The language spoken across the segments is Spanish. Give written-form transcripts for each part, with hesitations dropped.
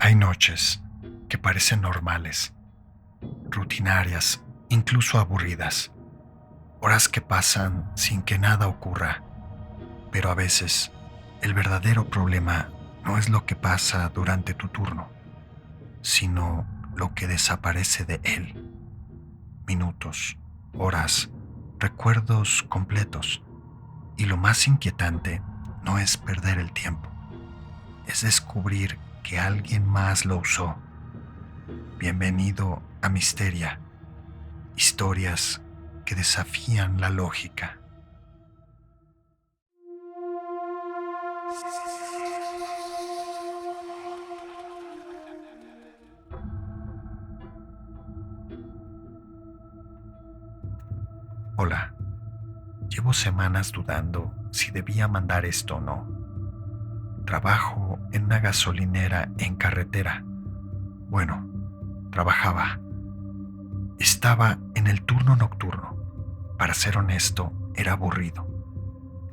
Hay noches que parecen normales, rutinarias, incluso aburridas. Horas que pasan sin que nada ocurra. Pero a veces, el verdadero problema no es lo que pasa durante tu turno, sino lo que desaparece de él. Minutos, horas, recuerdos completos. Y lo más inquietante no es perder el tiempo, es descubrir que alguien más lo usó. Bienvenido a Misteria, historias que desafían la lógica. Hola, llevo semanas dudando si debía mandar esto o no. Trabajo en una gasolinera en carretera. Bueno, trabajaba. Estaba en el turno nocturno. Para ser honesto, era aburrido.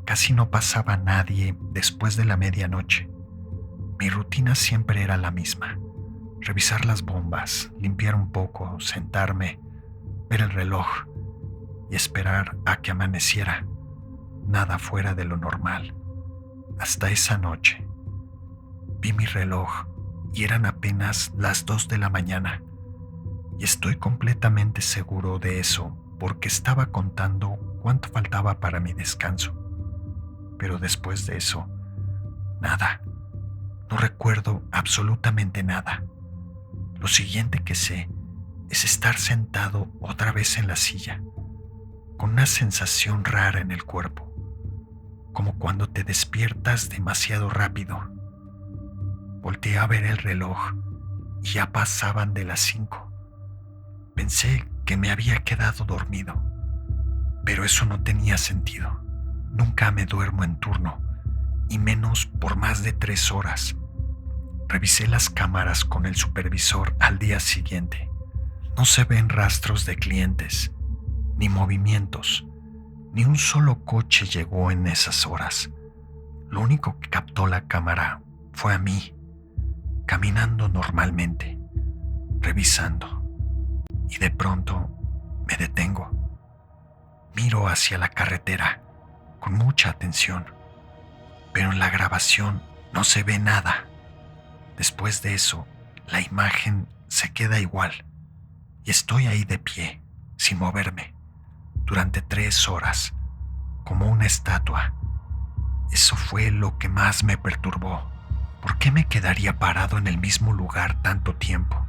Casi no pasaba nadie después de la medianoche. Mi rutina siempre era la misma. Revisar las bombas, limpiar un poco, sentarme, ver el reloj y esperar a que amaneciera. Nada fuera de lo normal. Hasta esa noche. Vi mi reloj y eran apenas las 2 de la mañana. Y estoy completamente seguro de eso porque estaba contando cuánto faltaba para mi descanso. Pero después de eso, nada. No recuerdo absolutamente nada. Lo siguiente que sé es estar sentado otra vez en la silla, con una sensación rara en el cuerpo, como cuando te despiertas demasiado rápido. Volteé a ver el reloj y ya pasaban de las 5. Pensé que me había quedado dormido, pero eso no tenía sentido. Nunca me duermo en turno, y menos por más de 3 horas. Revisé las cámaras con el supervisor al día siguiente. No se ven rastros de clientes, ni movimientos, ni un solo coche llegó en esas horas. Lo único que captó la cámara fue a mí, caminando normalmente, revisando. Y de pronto me detengo. Miro hacia la carretera con mucha atención, pero en la grabación no se ve nada. Después de eso, la imagen se queda igual y estoy ahí de pie, sin moverme, durante 3 horas, como una estatua. Eso fue lo que más me perturbó. ¿Por qué me quedaría parado en el mismo lugar tanto tiempo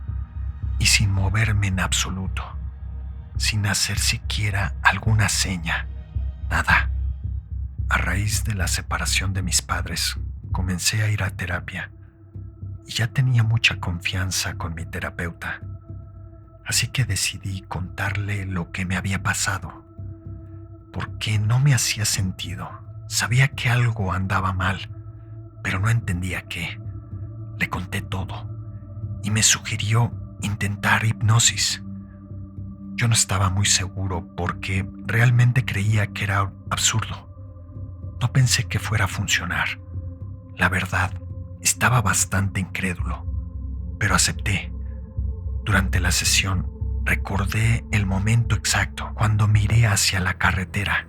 y sin moverme en absoluto, sin hacer siquiera alguna seña? Nada. A raíz de la separación de mis padres, comencé a ir a terapia y ya tenía mucha confianza con mi terapeuta. Así que decidí contarle lo que me había pasado, porque no me hacía sentido. Sabía que algo andaba mal, pero no entendía qué. Le conté todo y me sugirió intentar hipnosis. Yo no estaba muy seguro porque realmente creía que era absurdo. No pensé que fuera a funcionar. La verdad, estaba bastante incrédulo, pero acepté. Durante la sesión, recordé el momento exacto cuando miré hacia la carretera.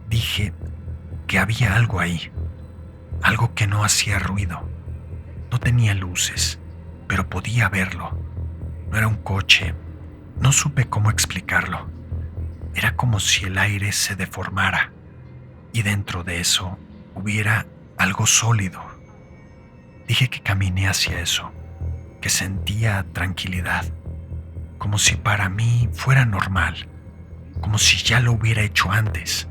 Dije que había algo ahí, algo que no hacía ruido. No tenía luces, pero podía verlo. No era un coche, no supe cómo explicarlo. Era como si el aire se deformara y dentro de eso hubiera algo sólido. Dije que caminé hacia eso, que sentía tranquilidad, como si para mí fuera normal, como si ya lo hubiera hecho antes.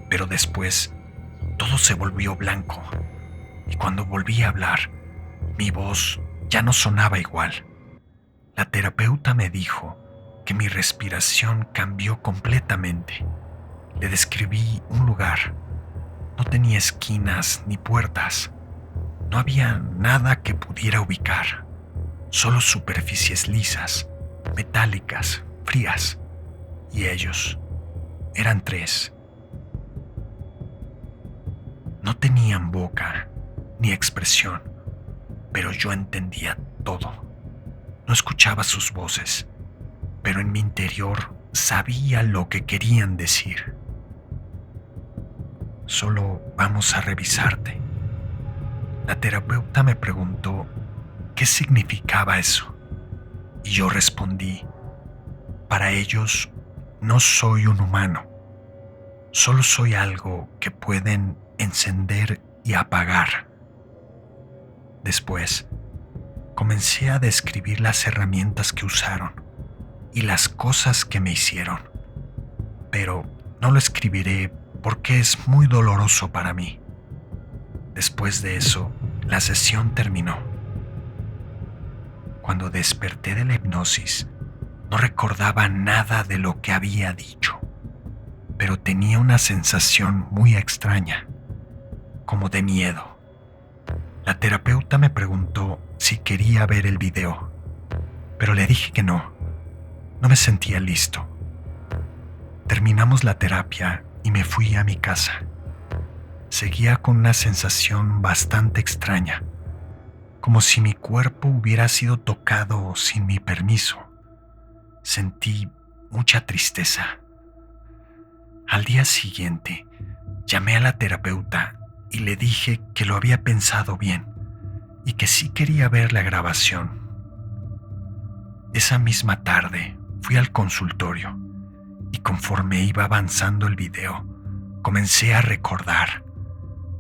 Pero después todo se volvió blanco y cuando volví a hablar, mi voz ya no sonaba igual. La terapeuta me dijo que mi respiración cambió completamente. Le describí un lugar. No tenía esquinas ni puertas. No había nada que pudiera ubicar. Solo superficies lisas, metálicas, frías. Y ellos eran 3. No tenían boca ni expresión. pero yo entendía todo. No escuchaba sus voces, pero en mi interior sabía lo que querían decir. Solo vamos a revisarte. La terapeuta me preguntó qué significaba eso, y yo respondí, para ellos no soy un humano, solo soy algo que pueden encender y apagar. Después, comencé a describir las herramientas que usaron y las cosas que me hicieron, pero no lo escribiré porque es muy doloroso para mí. Después de eso, la sesión terminó. Cuando desperté de la hipnosis, no recordaba nada de lo que había dicho, pero tenía una sensación muy extraña, como de miedo. La terapeuta me preguntó si quería ver el video, pero le dije que no me sentía listo. Terminamos la terapia y me fui a mi casa. Seguía con una sensación bastante extraña, como si mi cuerpo hubiera sido tocado sin mi permiso. Sentí mucha tristeza. Al día siguiente, llamé a la terapeuta y le dije que lo había pensado bien y que sí quería ver la grabación. Esa misma tarde fui al consultorio y conforme iba avanzando el video, comencé a recordar,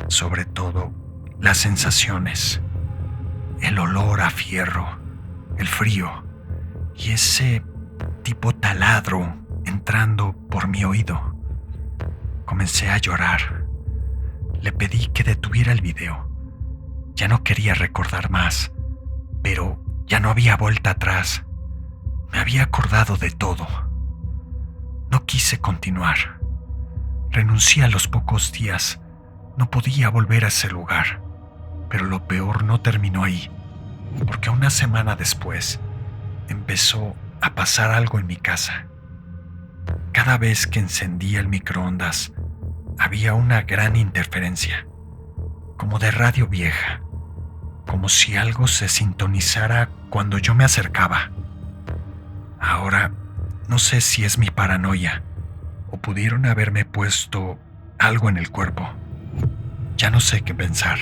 sobre todo, las sensaciones, el olor a fierro, el frío y ese tipo taladro entrando por mi oído. Comencé a llorar. Le pedí que detuviera el video. Ya no quería recordar más, pero ya no había vuelta atrás. Me había acordado de todo. No quise continuar. Renuncié a los pocos días. No podía volver a ese lugar. Pero lo peor no terminó ahí, porque una semana después empezó a pasar algo en mi casa. Cada vez que encendía el microondas, había una gran interferencia, como de radio vieja, como si algo se sintonizara cuando yo me acercaba. Ahora no sé si es mi paranoia o pudieron haberme puesto algo en el cuerpo. Ya no sé qué pensar.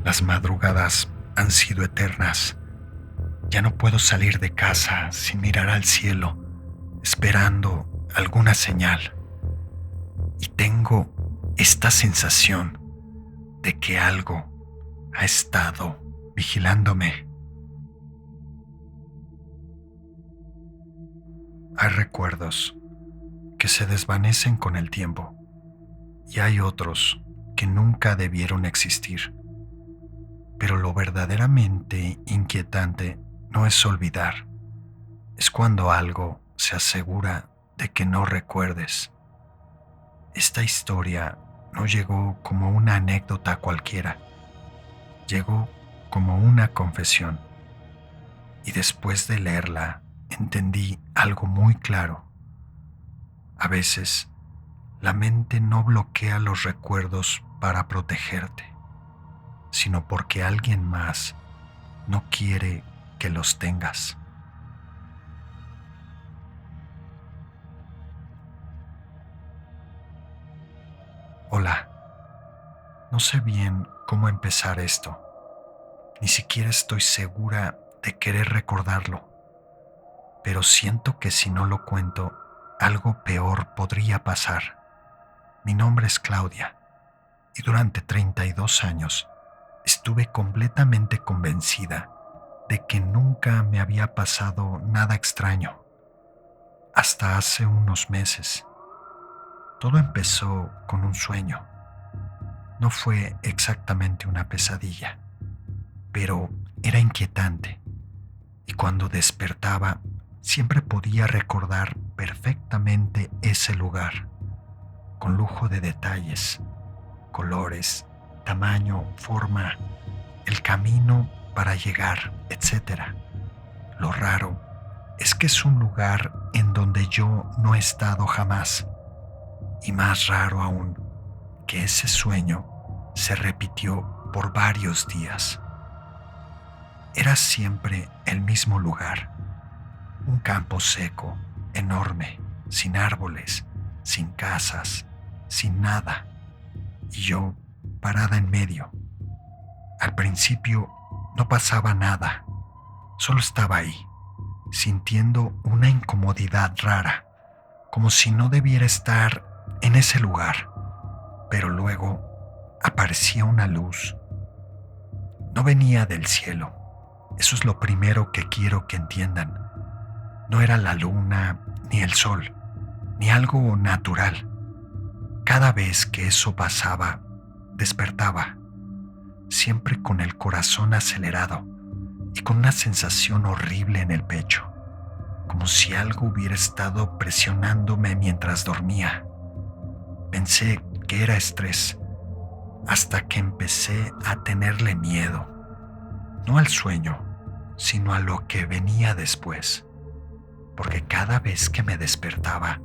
Las madrugadas han sido eternas. Ya no puedo salir de casa sin mirar al cielo, esperando alguna señal. Y tengo esta sensación de que algo ha estado vigilándome. Hay recuerdos que se desvanecen con el tiempo y hay otros que nunca debieron existir. Pero lo verdaderamente inquietante no es olvidar, es cuando algo se asegura de que no recuerdes. Esta historia no llegó como una anécdota cualquiera, llegó como una confesión. Y después de leerla, entendí algo muy claro. A veces, la mente no bloquea los recuerdos para protegerte, sino porque alguien más no quiere que los tengas. Hola, no sé bien cómo empezar esto. Ni siquiera estoy segura de querer recordarlo, pero siento que si no lo cuento, algo peor podría pasar. Mi nombre es Claudia y durante 32 años estuve completamente convencida de que nunca me había pasado nada extraño. Hasta hace unos meses. Todo empezó con un sueño. No fue exactamente una pesadilla, pero era inquietante. Y cuando despertaba, siempre podía recordar perfectamente ese lugar, con lujo de detalles, colores, tamaño, forma, el camino para llegar, etc. Lo raro es que es un lugar en donde yo no he estado jamás. Y más raro aún, que ese sueño se repitió por varios días. Era siempre el mismo lugar, un campo seco, enorme, sin árboles, sin casas, sin nada, y yo parada en medio. Al principio no pasaba nada, solo estaba ahí, sintiendo una incomodidad rara, como si no debiera estar en ese lugar. Pero luego aparecía una luz. No venía del cielo. Eso es lo primero que quiero que entiendan. No era la luna, ni el sol, ni algo natural. Cada vez que eso pasaba, despertaba, siempre con el corazón acelerado y con una sensación horrible en el pecho, como si algo hubiera estado presionándome mientras dormía. Pensé que era estrés, hasta que empecé a tenerle miedo, no al sueño, sino a lo que venía después, porque cada vez que me despertaba,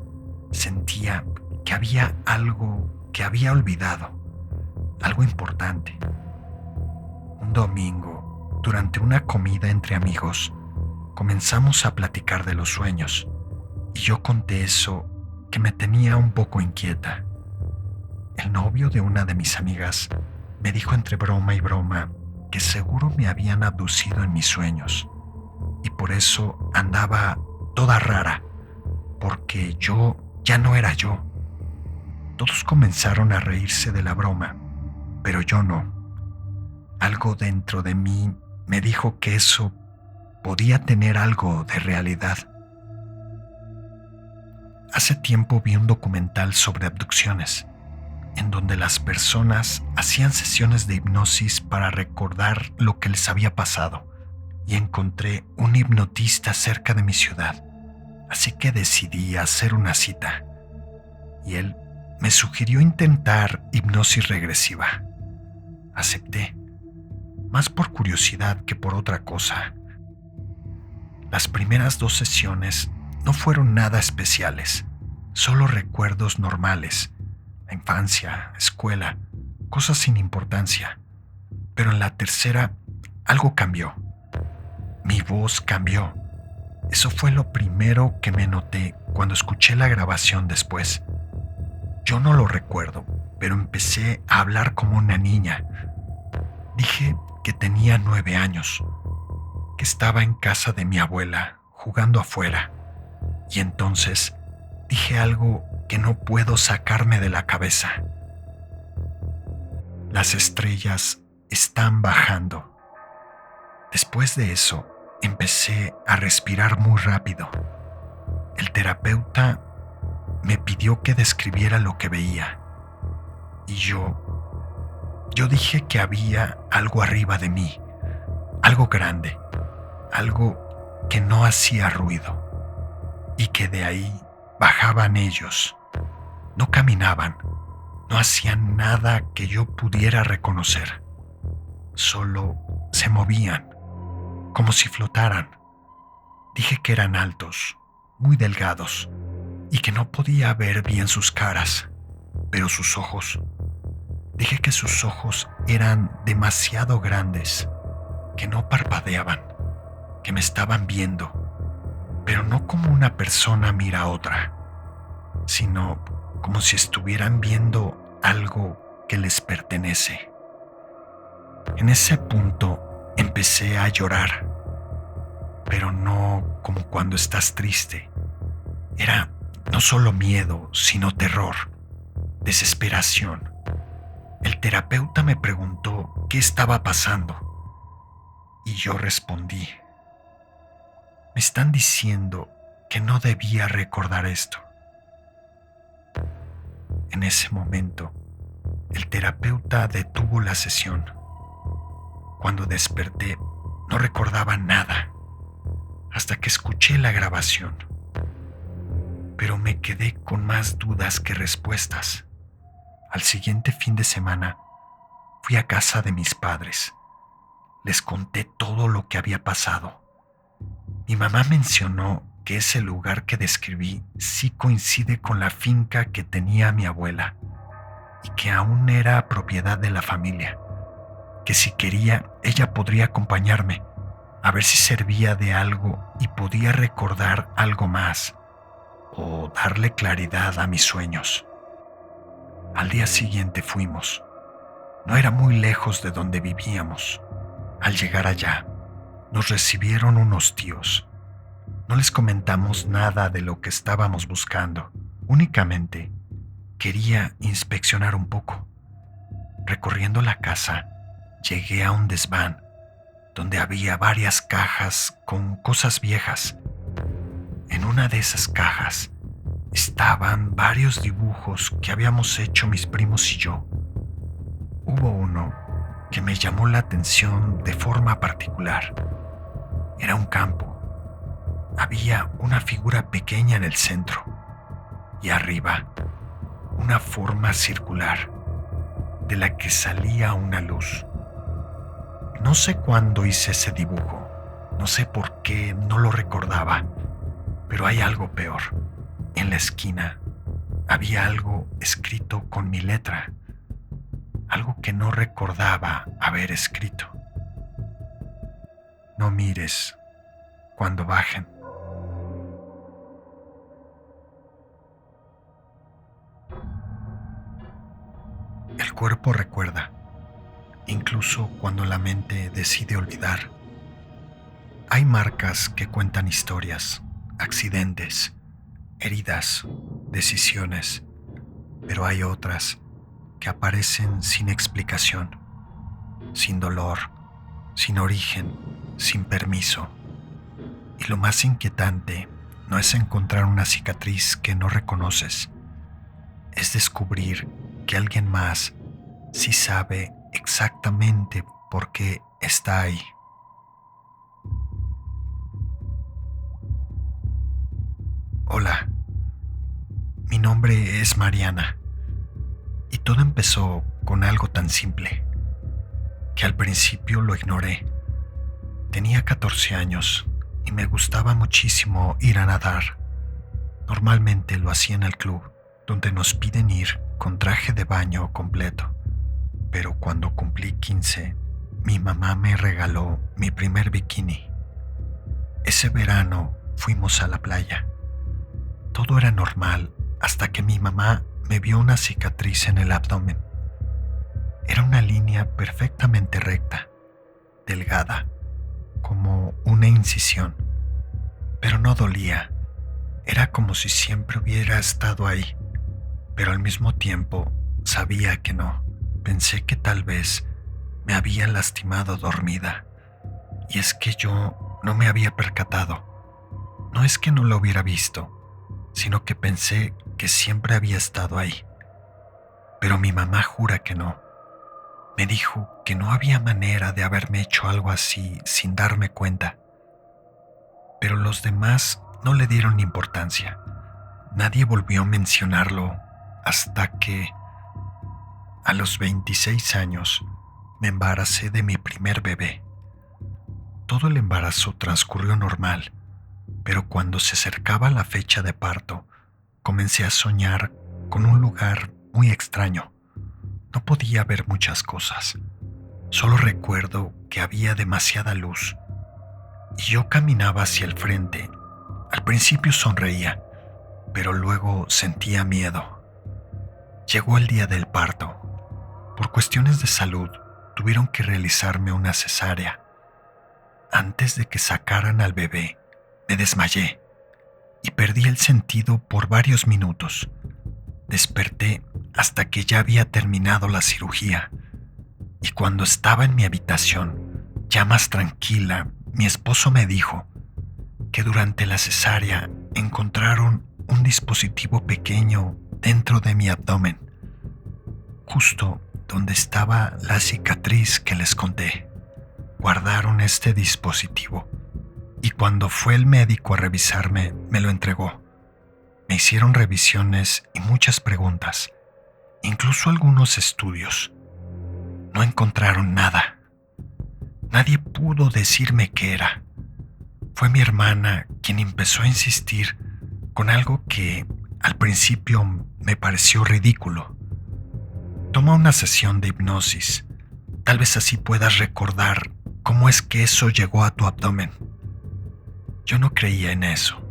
sentía que había algo que había olvidado, algo importante. Un domingo, durante una comida entre amigos, comenzamos a platicar de los sueños, y yo conté eso que me tenía un poco inquieta. El novio de una de mis amigas me dijo entre broma y broma que seguro me habían abducido en mis sueños, y por eso andaba toda rara, porque yo ya no era yo. Todos comenzaron a reírse de la broma, pero yo no. Algo dentro de mí me dijo que eso podía tener algo de realidad. Hace tiempo vi un documental sobre abducciones, en donde las personas hacían sesiones de hipnosis para recordar lo que les había pasado, y encontré un hipnotista cerca de mi ciudad, así que decidí hacer una cita, y él me sugirió intentar hipnosis regresiva. Acepté, más por curiosidad que por otra cosa. Las primeras 2 sesiones no fueron nada especiales, solo recuerdos normales, la infancia, escuela, cosas sin importancia. Pero en la tercera algo cambió. Mi voz cambió. Eso fue lo primero que me noté cuando escuché la grabación después. Yo no lo recuerdo, pero empecé a hablar como una niña. Dije que tenía 9 años, que estaba en casa de mi abuela, jugando afuera. Y entonces dije algo que no puedo sacarme de la cabeza. Las estrellas están bajando. Después de eso, empecé a respirar muy rápido. El terapeuta me pidió que describiera lo que veía. Y yo dije que había algo arriba de mí, algo grande, algo que no hacía ruido, y que de ahí bajaban ellos. No caminaban, no hacían nada que yo pudiera reconocer. Solo se movían, como si flotaran. Dije que eran altos, muy delgados, y que no podía ver bien sus caras, pero sus ojos. Dije que sus ojos eran demasiado grandes, que no parpadeaban, que me estaban viendo, pero no como una persona mira a otra, sino como si estuvieran viendo algo que les pertenece. En ese punto empecé a llorar, pero no como cuando estás triste. Era no solo miedo, sino terror, desesperación. El terapeuta me preguntó qué estaba pasando, y yo respondí: me están diciendo que no debía recordar esto. En ese momento, el terapeuta detuvo la sesión. Cuando desperté, no recordaba nada, hasta que escuché la grabación. Pero me quedé con más dudas que respuestas. Al siguiente fin de semana, fui a casa de mis padres. Les conté todo lo que había pasado. Mi mamá mencionó que ese lugar que describí sí coincide con la finca que tenía mi abuela, y que aún era propiedad de la familia, que si quería ella podría acompañarme, a ver si servía de algo y podía recordar algo más o darle claridad a mis sueños. Al día siguiente fuimos. No era muy lejos de donde vivíamos. Al llegar allá, nos recibieron unos tíos. No les comentamos nada de lo que estábamos buscando. Únicamente quería inspeccionar un poco. Recorriendo la casa, llegué a un desván donde había varias cajas con cosas viejas. En una de esas cajas estaban varios dibujos que habíamos hecho mis primos y yo. Hubo uno que me llamó la atención de forma particular. Era un campo. Había una figura pequeña en el centro y arriba una forma circular de la que salía una luz. No sé cuándo hice ese dibujo, no sé por qué no lo recordaba, pero hay algo peor. En la esquina había algo escrito con mi letra, algo que no recordaba haber escrito. No mires cuando bajen. El cuerpo recuerda, incluso cuando la mente decide olvidar. Hay marcas que cuentan historias, accidentes, heridas, decisiones, pero hay otras que aparecen sin explicación, sin dolor, sin origen, sin permiso. Y lo más inquietante no es encontrar una cicatriz que no reconoces, es descubrir que alguien más sí sabe exactamente por qué está ahí. Hola, mi nombre es Mariana y todo empezó con algo tan simple que al principio lo ignoré. Tenía 14 años y me gustaba muchísimo ir a nadar. Normalmente lo hacía en el club, donde nos piden ir con traje de baño completo. Pero cuando cumplí 15, mi mamá me regaló mi primer bikini. Ese verano fuimos a la playa. Todo era normal hasta que mi mamá me vio una cicatriz en el abdomen. Era una línea perfectamente recta, delgada, como una incisión, pero no dolía. Era como si siempre hubiera estado ahí, pero al mismo tiempo sabía que no. Pensé que tal vez me había lastimado dormida, y es que yo no me había percatado. No es que no lo hubiera visto, sino que pensé que siempre había estado ahí. Pero mi mamá jura que no. Me dijo que no había manera de haberme hecho algo así sin darme cuenta. Pero los demás no le dieron importancia. Nadie volvió a mencionarlo hasta que, a los 26 años, me embaracé de mi primer bebé. Todo el embarazo transcurrió normal, pero cuando se acercaba la fecha de parto, comencé a soñar con un lugar muy extraño. No podía ver muchas cosas. Solo recuerdo que había demasiada luz y yo caminaba hacia el frente. Al principio sonreía, pero luego sentía miedo. Llegó el día del parto. Por cuestiones de salud, tuvieron que realizarme una cesárea. Antes de que sacaran al bebé, me desmayé y perdí el sentido por varios minutos. Desperté hasta que ya había terminado la cirugía, y cuando estaba en mi habitación, ya más tranquila, mi esposo me dijo que durante la cesárea encontraron un dispositivo pequeño dentro de mi abdomen, justo donde estaba la cicatriz que les conté. Guardaron este dispositivo y cuando fue el médico a revisarme, me lo entregó. Me hicieron revisiones y muchas preguntas, incluso algunos estudios. No encontraron nada. Nadie pudo decirme qué era. Fue mi hermana quien empezó a insistir con algo que al principio me pareció ridículo. Toma una sesión de hipnosis. Tal vez así puedas recordar ¿cómo es que eso llegó a tu abdomen? Yo no creía en eso,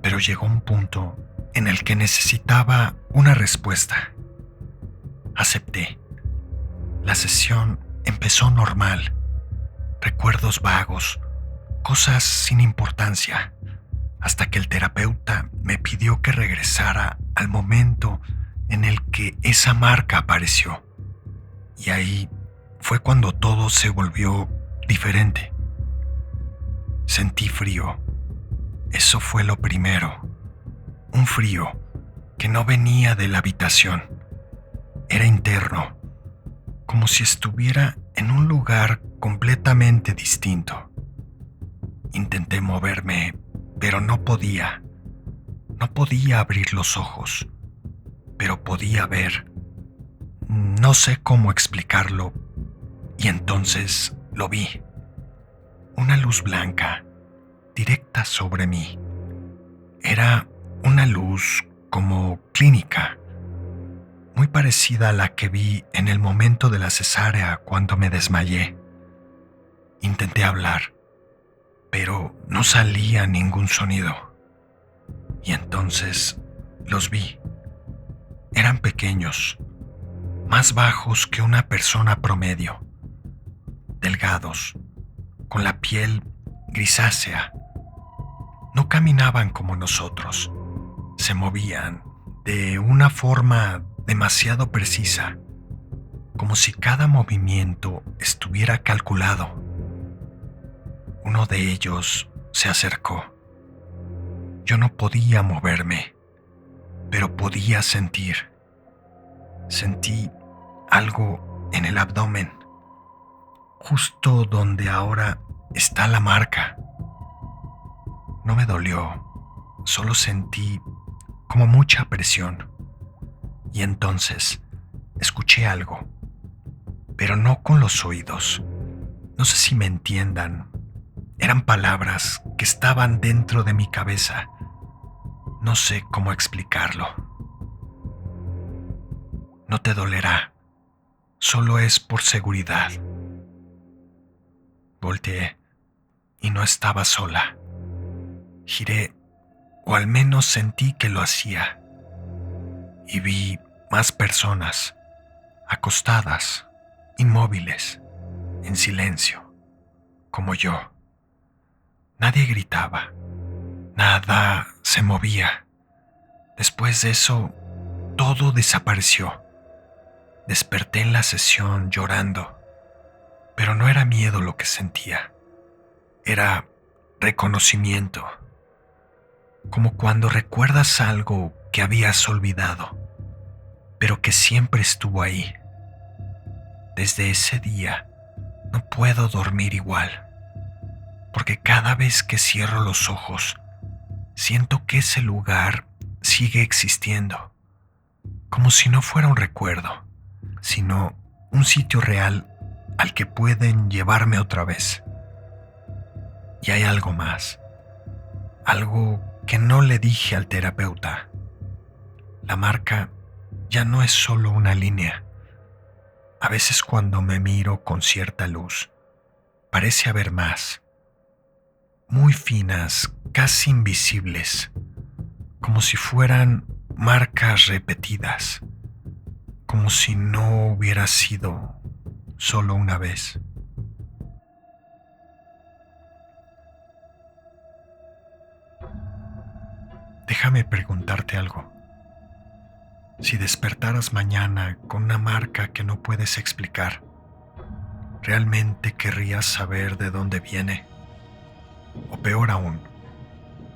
pero llegó un punto en el que necesitaba una respuesta. Acepté. La sesión empezó normal. Recuerdos vagos, cosas sin importancia, hasta que el terapeuta me pidió que regresara al momento en el que esa marca apareció. Y ahí fue cuando todo se volvió diferente. Sentí frío. Eso fue lo primero. Un frío que no venía de la habitación. Era interno, como si estuviera en un lugar completamente distinto. Intenté moverme, pero no podía. No podía abrir los ojos, pero podía ver. No sé cómo explicarlo, y entonces lo vi. Una luz blanca, directa sobre mí. Era una luz como clínica, muy parecida a la que vi en el momento de la cesárea cuando me desmayé. Intenté hablar, pero no salía ningún sonido. Y entonces los vi. Eran pequeños, más bajos que una persona promedio, delgados, con la piel grisácea. No caminaban como nosotros, se movían de una forma demasiado precisa, como si cada movimiento estuviera calculado. Uno de ellos se acercó. Yo no podía moverme, pero podía sentir. Sentí algo en el abdomen, justo donde ahora está la marca. No me dolió, solo sentí como mucha presión. Y entonces escuché algo, pero no con los oídos. No sé si me entiendan. Eran palabras que estaban dentro de mi cabeza. No sé cómo explicarlo. No te dolerá, solo es por seguridad. Volteé y no estaba sola. Giré, o al menos sentí que lo hacía, y vi más personas, acostadas, inmóviles, en silencio, como yo. Nadie gritaba, nada se movía. Después de eso, todo desapareció. Desperté en la sesión llorando, pero no era miedo lo que sentía, era reconocimiento, como cuando recuerdas algo que habías olvidado, pero que siempre estuvo ahí. Desde ese día no puedo dormir igual, porque cada vez que cierro los ojos, siento que ese lugar sigue existiendo, como si no fuera un recuerdo, sino un sitio real al que pueden llevarme otra vez. Y hay algo más, algo que no le dije al terapeuta. La marca ya no es solo una línea. A veces cuando me miro con cierta luz, parece haber más, muy finas, casi invisibles, como si fueran marcas repetidas, como si no hubiera sido solo una vez. Déjame preguntarte algo. Si despertaras mañana con una marca que no puedes explicar, ¿realmente querrías saber de dónde viene? O peor aún,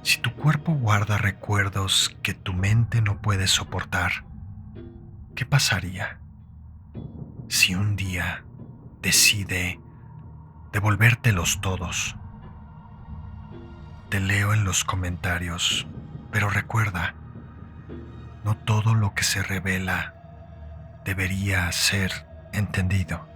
si tu cuerpo guarda recuerdos que tu mente no puede soportar, ¿qué pasaría si un día decide devolvértelos todos? Te leo en los comentarios, pero recuerda, no todo lo que se revela debería ser entendido.